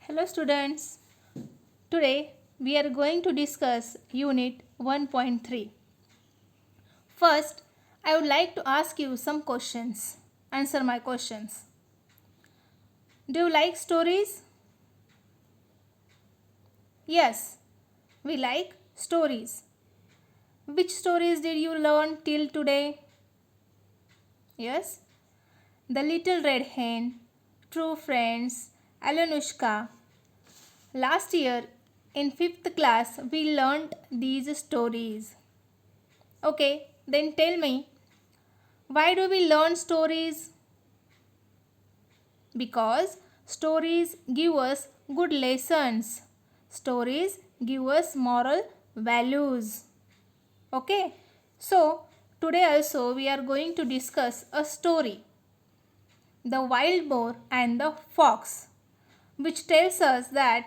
Hello students. Today we are going to discuss unit 1.3. First, I would like to ask you some questions. Answer my questions. Do you like stories? Yes, we like stories. Which stories did you learn till today? Yes, The Little Red Hen, True Friends, Alanushka. Last year in 5th class we learned these stories. Okay, then tell me, why do we learn stories? Because stories give us good lessons. Stories give us moral values. Okay, so today also we are going to discuss a story, The Wild Boar and the Fox, which tells us that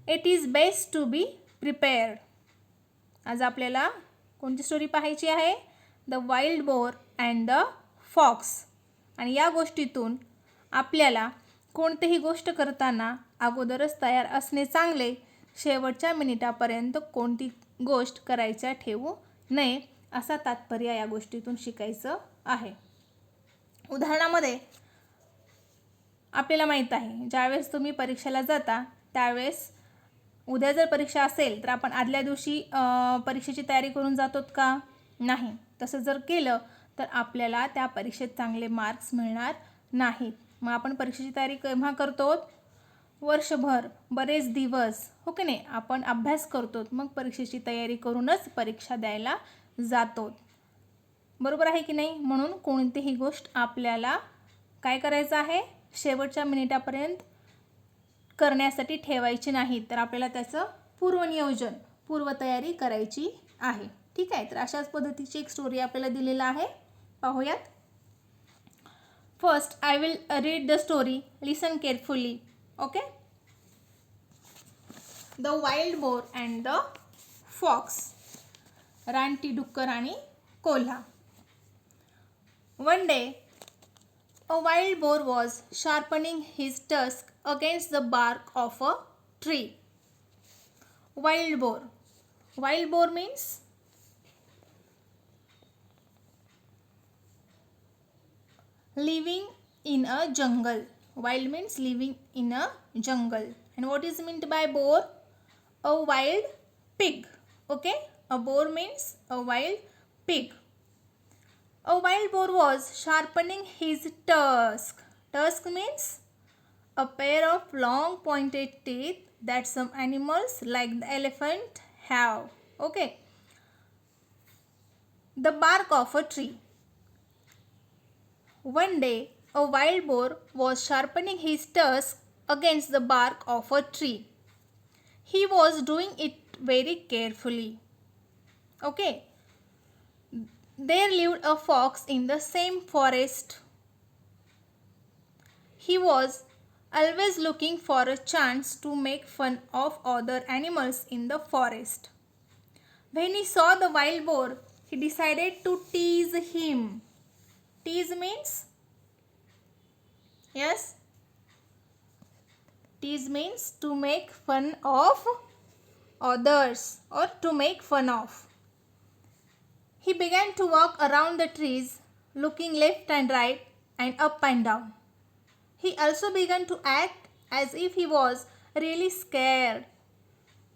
it is best to be prepared. आज आपल्याला कोणती story पाहायची आहे? The wild boar and the fox. आणि या गोष्टीतून आपल्याला कोणतीही गोष्ट करताना अगोदरच तयार असणे चांगले. शेवटच्या मिनिटापर्यंत कोणती गोष्ट करायच्या ठेवू नये असा तात्पर्य या गोष्टीतून शिकायचं आहे. उदाहरणामध्ये आपल्याला माहीत आहे, ज्यावेळेस तुम्ही परीक्षेला जाता त्यावेळेस उद्या जर परीक्षा असेल तर आपण आदल्या दिवशी परीक्षेची तयारी करून जातोत का? नाही. तसं जर केलं तर आपल्याला त्या परीक्षेत चांगले मार्क्स मिळणार नाहीत. मग आपण परीक्षेची तयारी केव्हा करतो? वर्षभर, बरेच दिवस, हो की नाही, आपण अभ्यास करतो, मग परीक्षेची तयारी करूनच परीक्षा द्यायला जातो. बरोबर आहे की नाही? म्हणून कोणतीही गोष्ट आपल्याला काय करायचं आहे? शेवटच्या मिनिटापर्यंत करण्यासाठी ठेवायची नाही, तर आपल्याला त्याचं पूर्वनियोजन, पूर्वतयारी करायची आहे. ठीक आहे, तर अशाच पद्धतीची एक स्टोरी आपल्याला दिलेला आहे. पाहूयात. First I will read the story. Listen carefully. Okay. The wild boar and the fox. रानटी डुक्कर आणि कोल्हा. One day a wild boar was sharpening his tusk against the bark of a tree. Wild boar. Wild boar means living in a jungle. Wild means living in a jungle. And what is meant by boar? A wild pig. Okay? A boar means a wild pig. A wild boar was sharpening his tusk. Tusk means a pair of long pointed teeth that some animals like the elephant have. Okay. The bark of a tree. One day, a wild boar was sharpening his tusk against the bark of a tree. He was doing it very carefully. Okay. There lived a fox in the same forest. He was always looking for a chance to make fun of other animals in the forest. When he saw the wild boar, he decided to tease him. Tease means? Yes? Tease means to make fun of others or to make fun of. He began to walk around the trees, looking left and right and up and down. He also began to act as if he was really scared,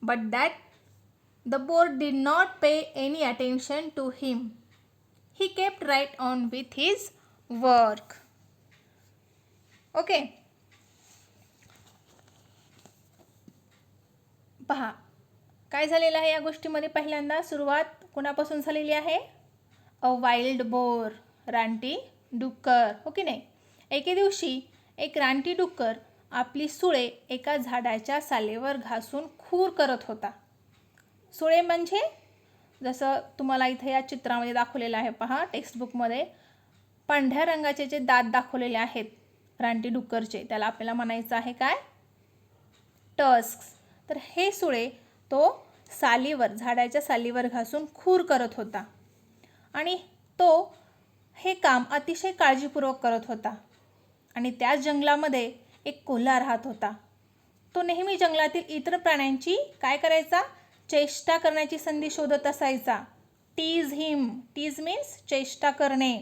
but that the boar did not pay any attention to him. He kept right on with his work. Okay. पहा, काय झालेलं आहे या गोष्टीमध्ये? पहिल्यांदा सुरुवात कोणापासून झालेली आहे? अ वाईल्ड बोर, रानटी डुक्कर, हो की नाही? एके दिवशी एक रानटी डुक्कर आपली सुळे एका झाडाच्या सालेवर घासून खूर करत होता. सुळे म्हणजे जसं तुम्हाला इथे या चित्रामध्ये दाखवलेलं आहे पहा, टेक्स्टबुकमध्ये पांढऱ्या रंगाचे जे दात दाखवलेले आहेत रानटी डुक्करचे, त्याला आपल्याला म्हणायचं आहे काय? टस्क्स. तर हे सुळे तो सालीवर, झाडाच्या सालीवर घासून खूर करत होता आणि तो हे काम अतिशय काळजीपूर्वक करत होता. आणि त्याच जंगलामध्ये एक कोल्हा राहत होता. तो नेहमी जंगलातील इतर प्राण्यांची काय करायचा, चेष्टा करण्याची संधी शोधत असायचा. टीज हिम, टीज मीन्स चेष्टा करणे.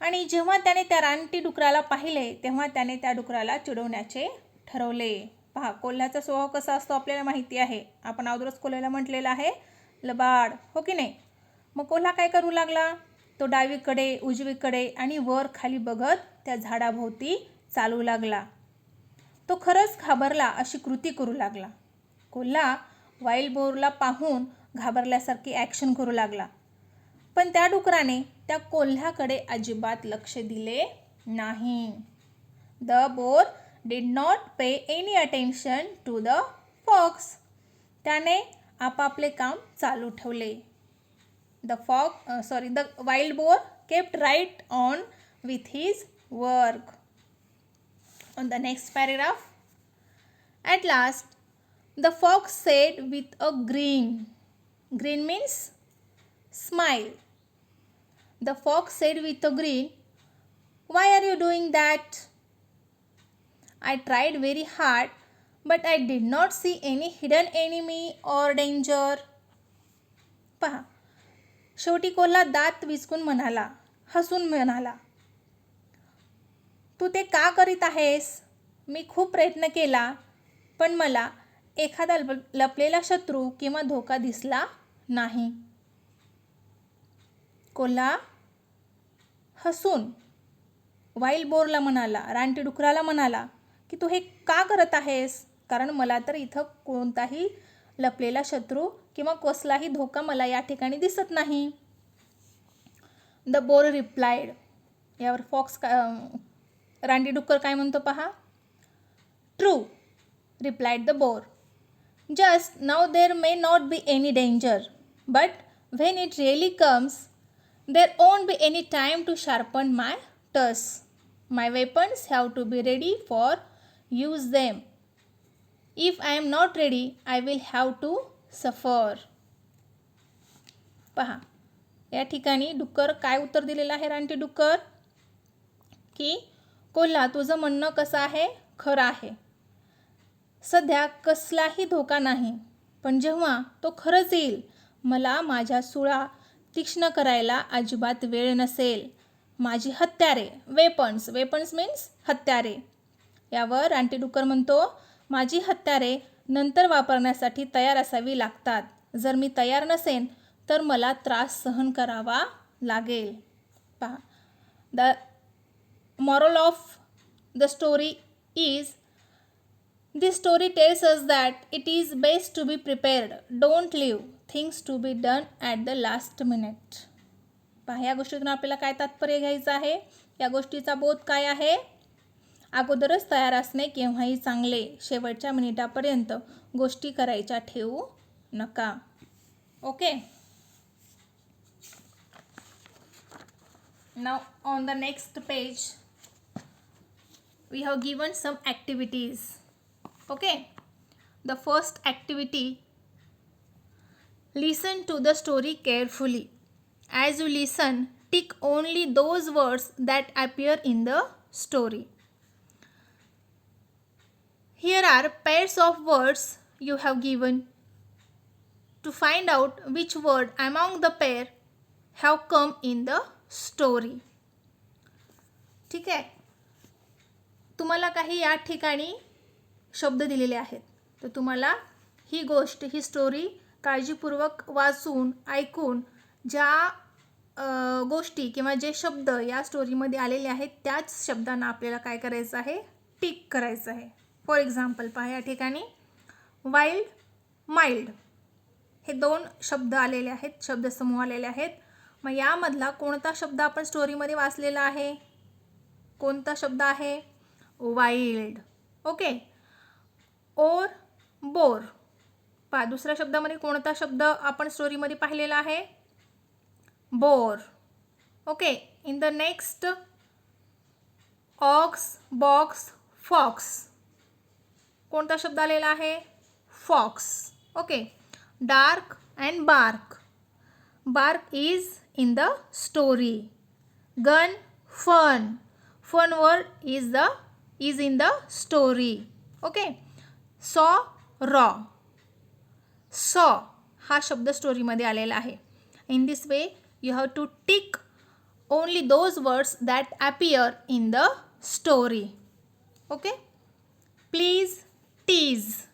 आणि जेव्हा त्याने त्या रानटी डुकराला पाहिले तेव्हा त्याने त्या डुकराला चिडवण्याचे ठरवले. पहा, कोल्ह्याचा स्वभाव कसा असतो आपल्याला माहिती आहे. आपण अगोदरच कोल्ह्याला म्हटलेलं आहे लबाड, हो की नाही. मग कोल्हा काय करू लागला, तो डावीकडे उजवीकडे आणि वर खाली बघत त्या झाडाभोवती चालू लागला. तो खरंच घाबरला अशी कृती करू लागला. कोल्हा वाईल्ड बोरला पाहून घाबरल्यासारखी ॲक्शन करू लागला. पण त्या डुकराने त्या कोल्ह्याकडे अजिबात लक्ष दिले नाही. The boar did not pay any attention to the fox. त्याने आपापले काम चालू ठेवले. The wild boar kept right on with his work. On the next paragraph, at last the fox said with a grin means smile. The fox said with a grin, "Why are you doing that? I tried very hard, but I did not see any hidden enemy or danger." पहा, शेवटी कोल्हा दात विचकून म्हणाला, हसून म्हणाला, तू ते का करीत आहेस? मी खूप प्रयत्न केला, पण मला एखादा लपलेला शत्रू किंवा धोका दिसला नाही. कोल्हा हसून वाईल्ड बोरला म्हणाला, रानटी डुकराला म्हणाला की तू हे का करत आहेस? कारण मला तर इथं कोणताही लपलेला शत्रू किंवा कसलाही धोका मला या ठिकाणी दिसत नाही. The boar replied. यावर फॉक्स रानटी डुक्कर काय म्हणतो पहा. True, replied the boar. Just now there may not be any danger, but when it really comes there won't be any time to sharpen my tusks. My weapons have to be ready for use them. If I am not ready I will have to suffer. पहा, या ठिकाणी डुक्कर काय उत्तर दिलेलं आहे रानटी डुक्कर, की कोल्हा तुझं म्हणणं कसं आहे, खरं आहे. सध्या कसलाही धोका नाही, पण जेव्हा तो खरंच येईल मला माझ्या सुळा तीक्ष्ण करायला अजिबात वेळ नसेल. माझी हत्यारे, वेपन्स मीन्स हत्यारे. यावर रानटी डुक्कर म्हणतो, माझी हत्यारे नंतर वापरण्यासाठी तयार असावी लागतात. जर मी तयार नसेन तर मला त्रास सहन करावा लागेल. पहा, the moral of the story is, this story tells us that it is best to be prepared. Don't leave things to be done at the last minute. पहा, या गोष्टीतून आपल्याला काय तात्पर्य घ्यायचं आहे, या गोष्टीचा बोध काय आहे, अगोदरच तयार असणे केव्हाही चांगले. शेवटच्या मिनिटापर्यंत गोष्टी करायच्या ठेवू नका. Okay. Now on the next page we have given some activities. Okay, the first activity, listen to the story carefully. As you listen, tick only those words that appear in the story. Here are pairs of words you have given. To find out which word among the pair have come in the story. ठीक आहे, तुम्हाला काही या ठिकाणी शब्द दिलेले आहेत, तर तुम्हाला ही गोष्ट, ही स्टोरी काळजीपूर्वक वाचून ऐकून ज्या गोष्टी किंवा जे शब्द या स्टोरीमध्ये आलेले आहेत त्याच शब्दांना आपल्याला काय करायचं आहे, टिक करायचं आहे. फॉर एक्झाम्पल पहा, या ठिकाणी वाईल्ड, माइल्ड हे दोन शब्द आलेले आहेत, शब्दसमूह आलेले आहेत. मग यामधला कोणता शब्द आपण स्टोरीमध्ये वाचलेला आहे, कोणता शब्द आहे, वाईल्ड. ओके. ओर, बोर. पहा, दुसऱ्या शब्दामध्ये कोणता शब्द आपण स्टोरीमध्ये पाहिलेला आहे, boar. Okay. In the next, ox, box, fox. कोणता शब्द आलेला आहे, fox. Okay. Dark and bark. Bark is in the story. Gun, fun. Fun word is the is in the story. Okay, saw, raw. saw हा शब्द स्टोरीमध्ये आलेला आहे. In this way you have to tick only those words that appear in the story. Okay, please, tease.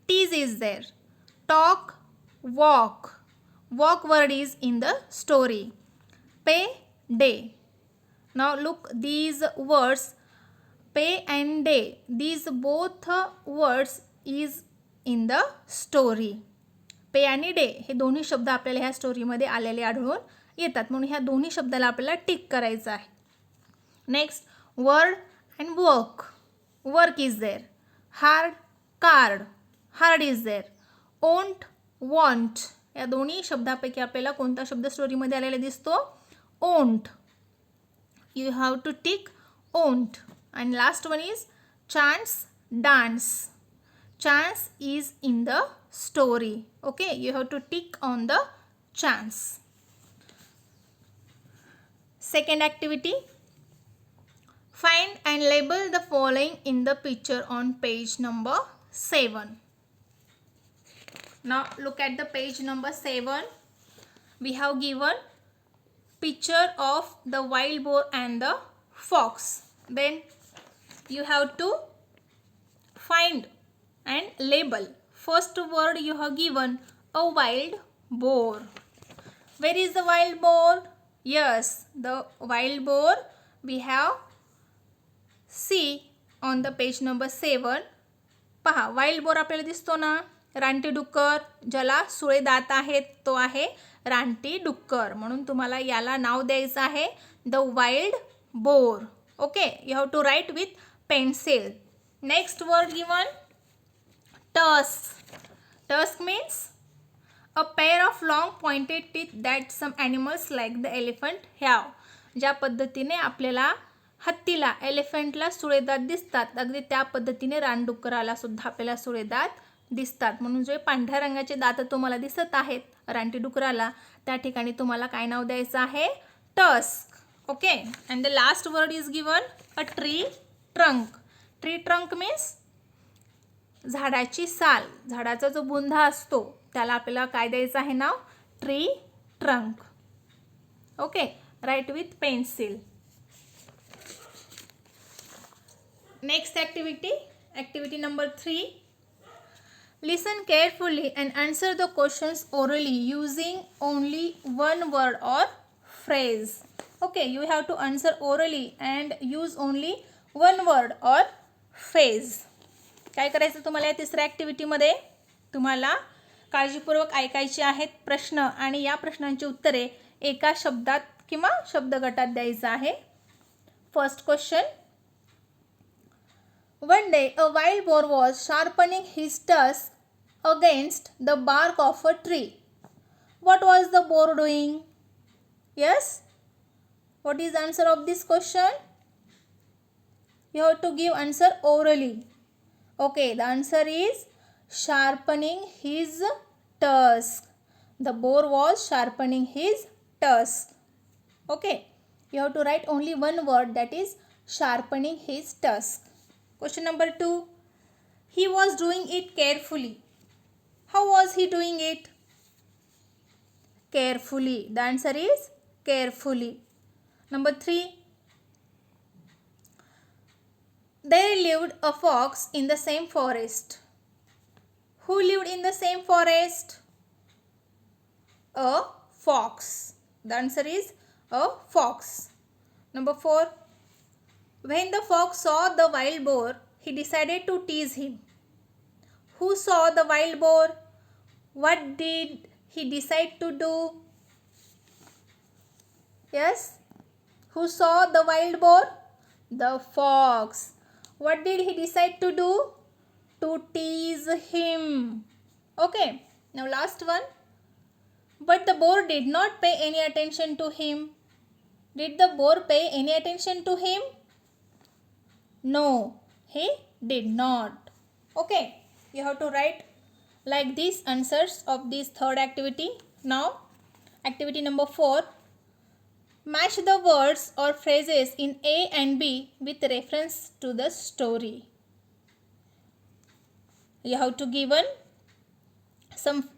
Tease is there. Talk, walk. Walk word is in the story. Pay, day. Now look, these words, pay and day, these both words is in the story. पे आणि day हे दोन्ही शब्द आपल्याला ह्या स्टोरीमध्ये आलेले आढळून येतात, म्हणून ह्या दोन्ही शब्दाला आपल्याला टिक करायचं आहे. Next, word and work. Work is there. Hard, card. Hard is there. Won't, want. या दोन्ही शब्दापैकी आपल्याला कोणता शब्द स्टोरीमध्ये आलेला दिसतो? ओंट. You have to tick owned. And last one is chance, dance. Chance is in the story. Okay, you have to tick on the chance. Second activity, find and label the following in the picture on page number 7. Now look at the page number 7. We have given picture of the wild boar and the fox. Then you have to find and label. First word you have given a wild boar. Where is the wild boar? Yes, the wild boar we have see on the page number 7. पहा, wild boar आपल्याला दिसतो ना. रानटी डुक्कर, ज्याला सुळे दात आहेत, तो आहे रानटी डुक्कर. म्हणून तुम्हाला याला नाव द्यायचं आहे the wild boar. Okay, you have to write with pencil. Next word given tusk. Tusk means a pair of long pointed teeth that some animals like the elephant have. ज्या पद्धतीने आपल्याला हत्तीला, एलिफंटला सुळेदात दिसतात, अगदी त्या पद्धतीने रानडुक्कराला सुद्धा आपल्याला सुळेदात दिसतात. म्हणून जे पांढऱ्या रंगाचे दात तुम्हाला दिसत आहेत रानटी डुकराला, त्या ठिकाणी तुम्हाला काय नाव द्यायचं आहे? Tusk. Okay, and the last word is given a tree trunk. Tree trunk means झाडाची साल, झाडाचा जो बुंधा असतो त्याला आपल्याला काय द्यायचं आहे नाव? Tree trunk. Okay, right with pencil. Next activity, activity number 3. Listen carefully and answer the questions orally using only one word or phrase. Okay, you have to answer orally and use only one word or phrase. काय करायचं तुम्हाला या तिसऱ्या ॲक्टिव्हिटीमध्ये? तुम्हाला काळजीपूर्वक ऐकायचे आहेत प्रश्न आणि या प्रश्नांची उत्तरे एका शब्दात किंवा शब्दगटात द्यायचं आहे. First question. One day, a wild boar was sharpening his tusk against the bark of a tree. What was the boar doing? Yes? What is the answer of this question? You have to give answer orally. Okay, the answer is sharpening his tusk. The boar was sharpening his tusk. Okay, you have to write only one word, that is sharpening his tusk. Question number 2. He was doing it carefully. How was he doing it? Carefully. The answer is carefully. Number 3. There lived a fox in the same forest. Who lived in the same forest? A fox. The answer is a fox. Number 4. When the fox saw the wild boar, he decided to tease him. Who saw the wild boar? What did he decide to do? Yes? Who saw the wild boar? The fox. What did he decide to do? To tease him. Okay. Now last one. But the boar did not pay any attention to him. Did the boar pay any attention to him? No, he did not. Okay, you have to write like these answers of this third activity. Now, activity number 4. Match the words or phrases in A and B with reference to the story. You have to given some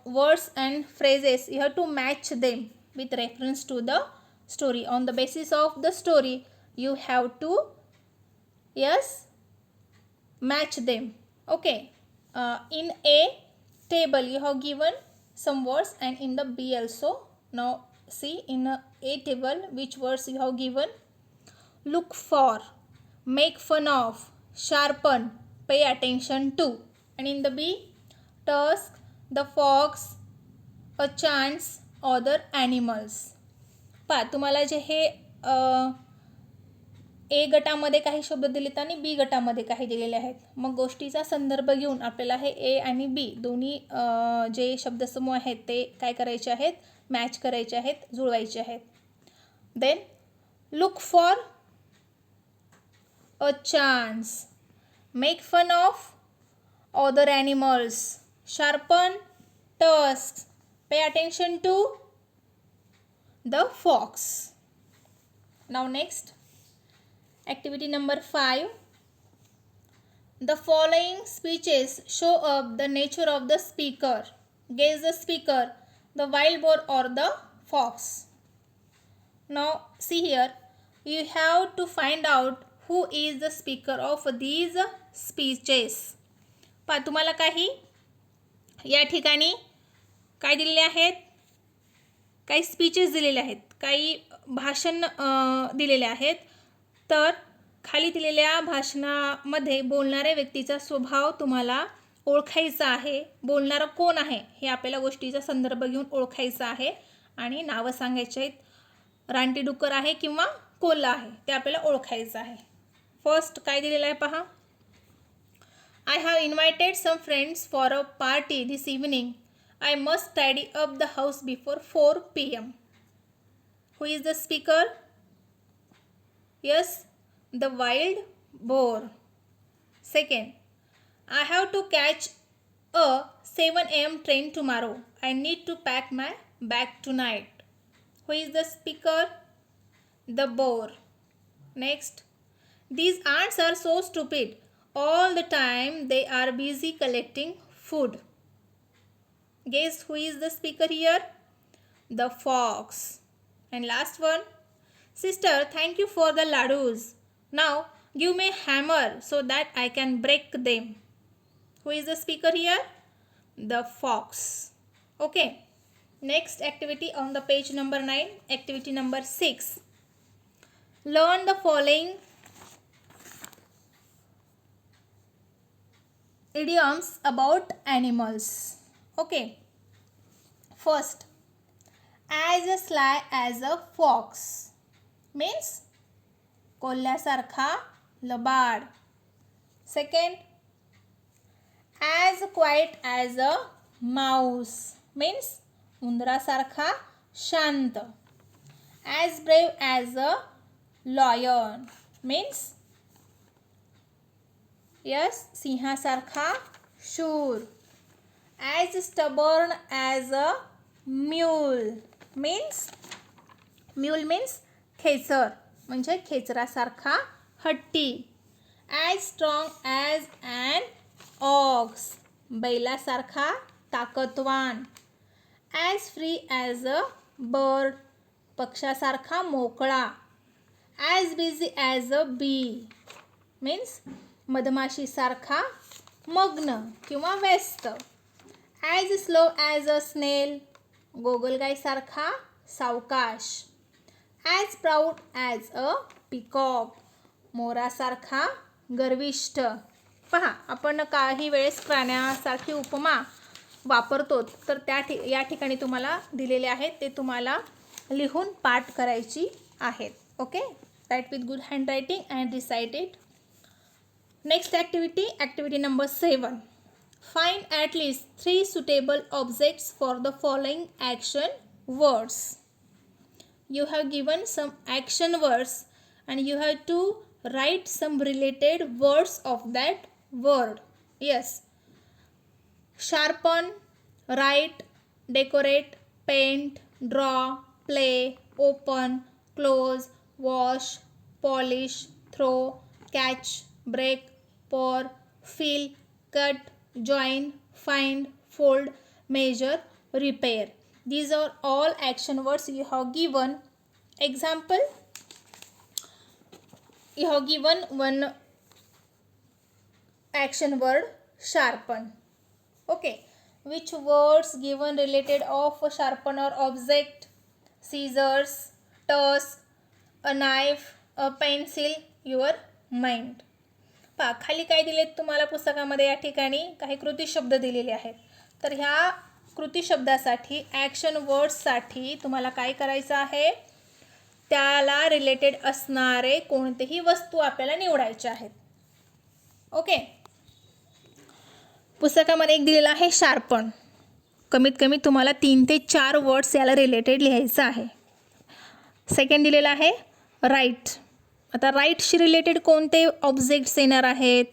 words and phrases. You have to match them with reference to the story. On the basis of the story, you have to match them. Okay. In A table, you have given some words, and in the B also. Now see in A table which words you have given. Look for, make fun of, sharpen, pay attention to. And in the B, tusk, the fox, a chance, other animals. पहा तुम्हाला जे हे ए गटामध्ये काही शब्द दिलेत आणि B गटामध्ये काही दिलेले आहेत. मग गोष्टीचा संदर्भ घेऊन आपल्याला हे ए आणि बी दोन्ही जे शब्दसमूह आहेत ते काय करायचे आहेत, मॅच करायचे आहेत, जुळवायचे आहेत. Then look for a chance, make fun of other animals, sharpen tusk, pay attention to the fox. Now next, activity number 5. The following speeches show up the nature of the speaker. Guess the speaker, the wild boar or the fox. Now see here, you have to find out who is the speaker of these speeches. पहा तुम्हाला काही या ठिकाणी काय दिलेले आहेत, काही speeches दिलेले आहेत, काही भाषण दिलेले आहेत. तर खाली दिलेल्या भाषणामध्ये बोलणाऱ्या व्यक्तीचा स्वभाव तुम्हाला ओळखायचा आहे. बोलणारा कोण आहे हे आपल्याला गोष्टीचा संदर्भ घेऊन ओळखायचं आहे आणि नावं सांगायचे आहेत. रानटी डुक्कर आहे किंवा कोल्हा आहे ते आपल्याला ओळखायचं आहे. फर्स्ट काय दिलेलं आहे पहा. I have invited some friends for a party this evening. I must tidy up the house before 4 PM. Who is the speaker? Yes, the wild boar. Second, I have to catch a 7 AM train tomorrow. I need to pack my bag tonight. Who is the speaker? The boar. Next, these ants are so stupid. All the time they are busy collecting food. Guess who is the speaker here? The fox. And last one, sister, thank you for the ladus. Now give me a hammer so that I can break them. Who is the speaker here? The fox. Okay. Next activity on the page number 9. Activity number 6. Learn the following idioms about animals. Okay. First, as sly as a fox means कोल्ह्यासारखा लबाड. Second, as quiet as a mouse means उंदरासारखा शांत. As brave as a lion means सिंहासारखा शूर. As stubborn as a mule means खेचर म्हणजे खेचरासारखा हट्टी. As strong as an ox बैलासारखा ताकदवान. As free as a bird पक्षासारखा मोकळा. As busy as a bee means मधमाशीसारखा मग्न किंवा व्यस्त. As slow as a snail गोगलगाईसारखा सावकाश. As proud as a peacock मोरासारखा गर्विष्ठ. पहा आपण काही वेळेस प्राण्यासारखी उपमा वापरतो तर या ठिकाणी तुम्हाला दिलेले आहेत ते तुम्हाला लिहून पाठ करायची आहेत. Okay, right with good hand writing and recite it. Next activity number 7. Find at least 3 suitable objects for the following action words. You have given some action words and you have to write some related words of that word. Yes, sharpen, write, decorate, paint, draw, play, open, close, wash, polish, throw, catch, break, pour, fill, cut, join, find, fold, measure, repair. These are all action words you have given. Example, you have given one action word, sharpen. Okay, which words given related of a sharpener object? Scissors, tusk, a knife, a pencil, your mind. पहा खाली काय दिलेत तुम्हाला पुस्तकामध्ये या ठिकाणी काही कृती शब्द दिलेले आहेत. तर ह्या कृती शब्दासाठी ॲक्शन वर्ड्ससाठी तुम्हाला काय करायचं आहे, त्याला रिलेटेड असणारे कोणतेही वस्तू आपल्याला निवडायचे आहेत. ओके, पुस्तकामध्ये एक दिलेला आहे शार्पन. कमीत कमी तुम्हाला 3 ते 4 वर्ड्स याला रिलेटेड लिहायचं आहे. सेकंड दिलेला आहे राईट. आता राईटशी रिलेटेड कोणते ऑब्जेक्ट्स येणार आहेत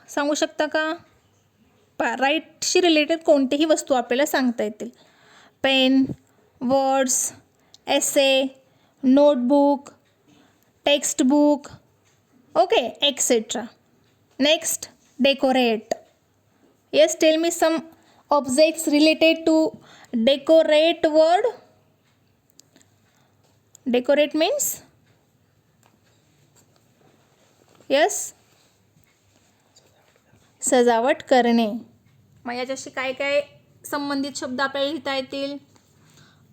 सांगू शकता का? राईटशी रिलेटेड कोणतेही वस्तू आपल्याला सांगता येतील. Pen, words, essay, notebook, textbook, okay, etcetera. Next, decorate. Yes, tell me some objects related to decorate word. Decorate means, yes, सजावट करणे. मग याच्याशी काय काय संबंधित शब्द आपल्याला लिहिता येतील?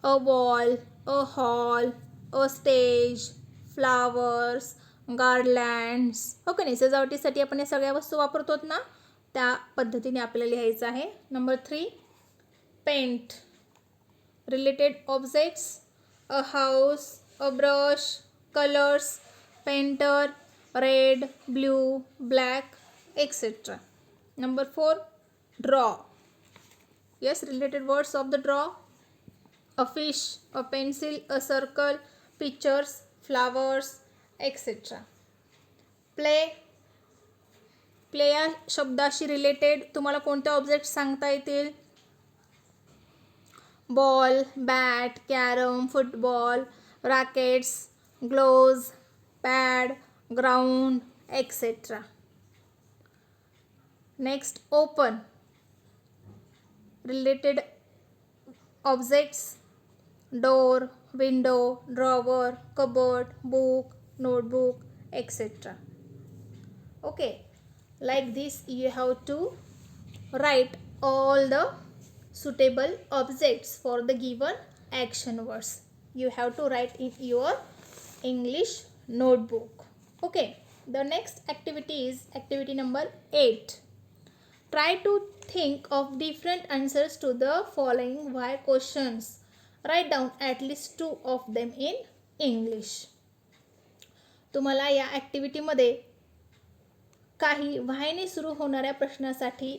A wall, a hall, a stage, flowers, garlands. Okay नाही, सजावटीसाठी आपण या सगळ्या वस्तू वापरतो ना, त्या पद्धतीने आपल्याला लिहायचं आहे. Number 3, paint. Related objects, a house, a brush, colours, painter, red, blue, black, etcetera. Number 4, draw. Yes, related words of the draw, a fish, a pencil, a circle, pictures, flowers, etcetera. Play. Play या शब्दाशी related तुम्हाला कोणते object सांगता येतील? Ball, bat, carrom, football, rackets, gloves, pad, ground, etcetera. Next, open. Related objects, door, window, drawer, cupboard, book, notebook, etc. Okay, like this you have to write all the suitable objects for the given action words. You have to write in your English notebook. Okay, the next activity is activity number 8. Try to think of different answers to the following why questions. Write down at least 2 of them in English. तुम्हाला या ॲक्टिव्हिटीमध्ये काही व्हायने सुरू होणाऱ्या प्रश्नासाठी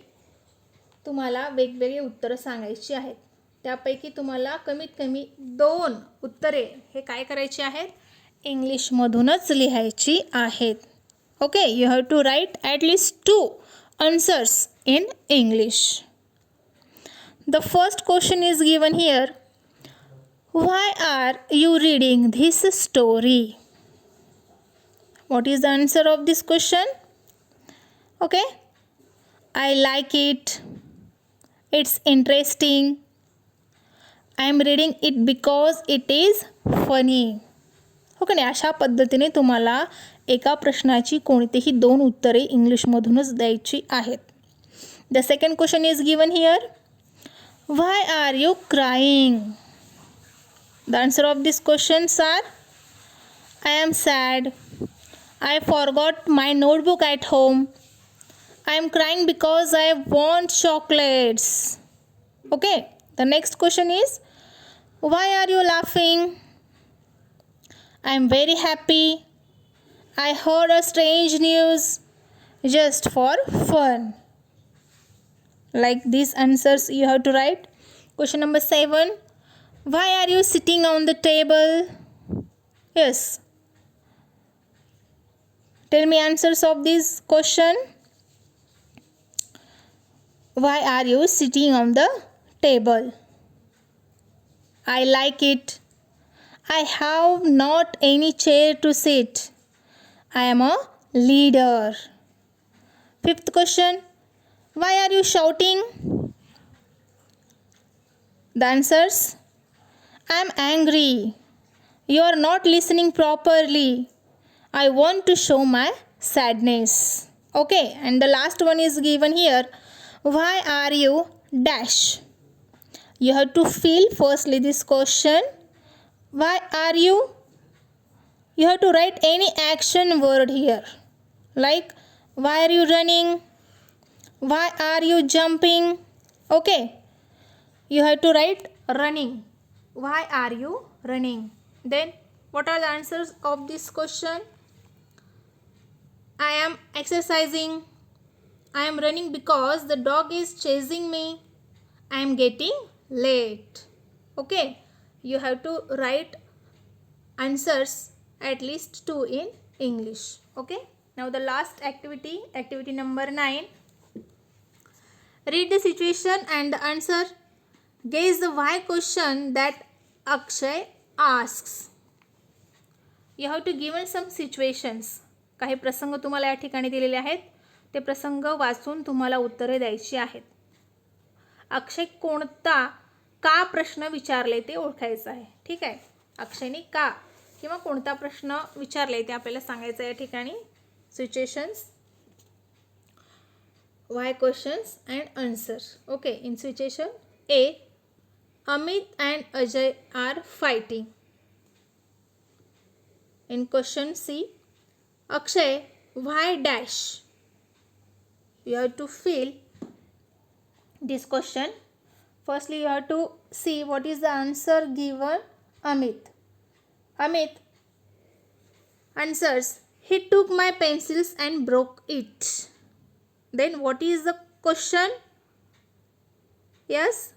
तुम्हाला वेगवेगळी उत्तरं सांगायची आहेत. त्यापैकी तुम्हाला कमीत कमी 2 उत्तरे हे काय करायची आहेत, इंग्लिशमधूनच लिहायची आहेत. Okay, you have to write at least 2 answers in English. The first question is given here. Why are you reading this story? What is the answer of this question? Okay, I like it. It's interesting. I am reading it because it is funny. Okay नाही, अशा पद्धतीने तुम्हाला एका प्रश्नाची कोणतीही 2 उत्तरे इंग्लिशमधूनच द्यायची आहेत. The second question is given here. Why are you crying? The answer of these questions are, I am sad. I forgot my notebook at home. I am crying because I want chocolates. Okay, the next question is, why are you laughing? I am very happy. I heard a strange news just for fun. Like these answers you have to write. Question number 7. Why are you sitting on the table? Yes. Tell me answers of this question. Why are you sitting on the table? I like it. I have not any chair to sit. I am a leader. Fifth question. Why are you shouting? The answers. I am angry. You are not listening properly. I want to show my sadness. Okay, and the last one is given here. Why are you dash? You have to fill firstly this question. Why are you? You have to write any action word here. Like, why are you running? Why are you jumping? Okay. You have to write running. Why are you running? Then, what are the answers of this question? I am exercising. I am running because the dog is chasing me. I am getting late. Okay. You have to write answers at least 2 in English. Okay. Now the last activity, activity number 9. Read the situation and the answer. Guess the why question that Akshay asks. You have to given some situations. काही प्रसंग तुम्हाला या ठिकाणी दिलेले आहेत. ते प्रसंग वाचून तुम्हाला उत्तरे द्यायची आहेत. अक्षय कोणता का प्रश्न विचारले ते ओळखायचं आहे. ठीक आहे. अक्षयने का किंवा कोणता प्रश्न विचारले ते आपल्याला सांगायचं आहे या ठिकाणी. Situations, why questions and answer. Okay, in situation A, Amit and Ajay are fighting. In question C, Akshay, why dash? You have to fill this question. Firstly, you have to see what is the answer given Amit. Amit answers, he took my pencils and broke it. Then what is the question? Yes.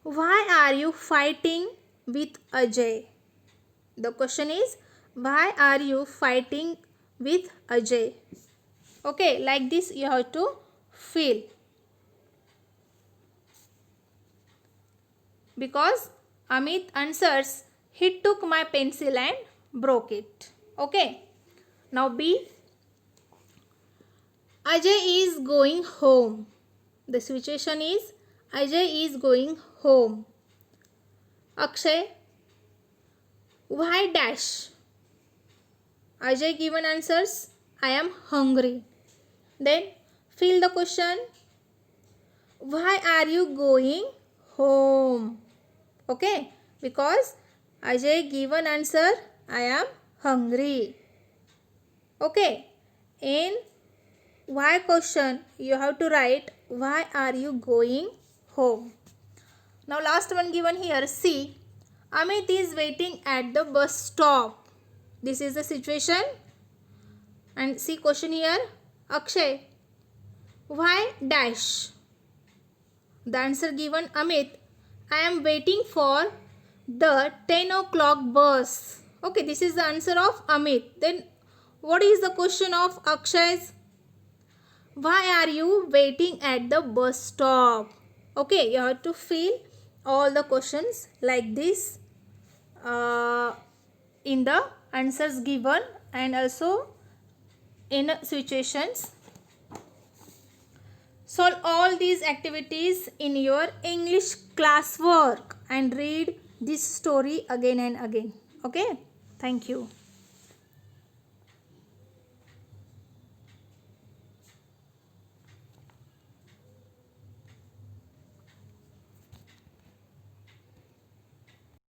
Why are you fighting with Ajay? The question is, why are you fighting with Ajay? Okay, like this you have to fill. Because Amit answers, he took my pencil and broke it. Okay. Now B, Ajay is going home. The situation is, Ajay is going home. Akshay, why dash? Ajay given answers, I am hungry. Then fill the question. Why are you going home? Okay, because Ajay given answer, I am hungry. Okay, in why question you have to write, why are you going home? Now last one given here, C, Amit is waiting at the bus stop. This is the situation. And see question here, Akshay, why dash? The answer given Amit, I am waiting for the 10 o'clock bus. Okay, this is the answer of Amit. Then what is the question of Akshay's? Why are you waiting at the bus stop? Okay, you have to fill all the questions like this in the answers given and also in situations. Solve all these activities in your English classwork and read this story again and again. Okay, thank you.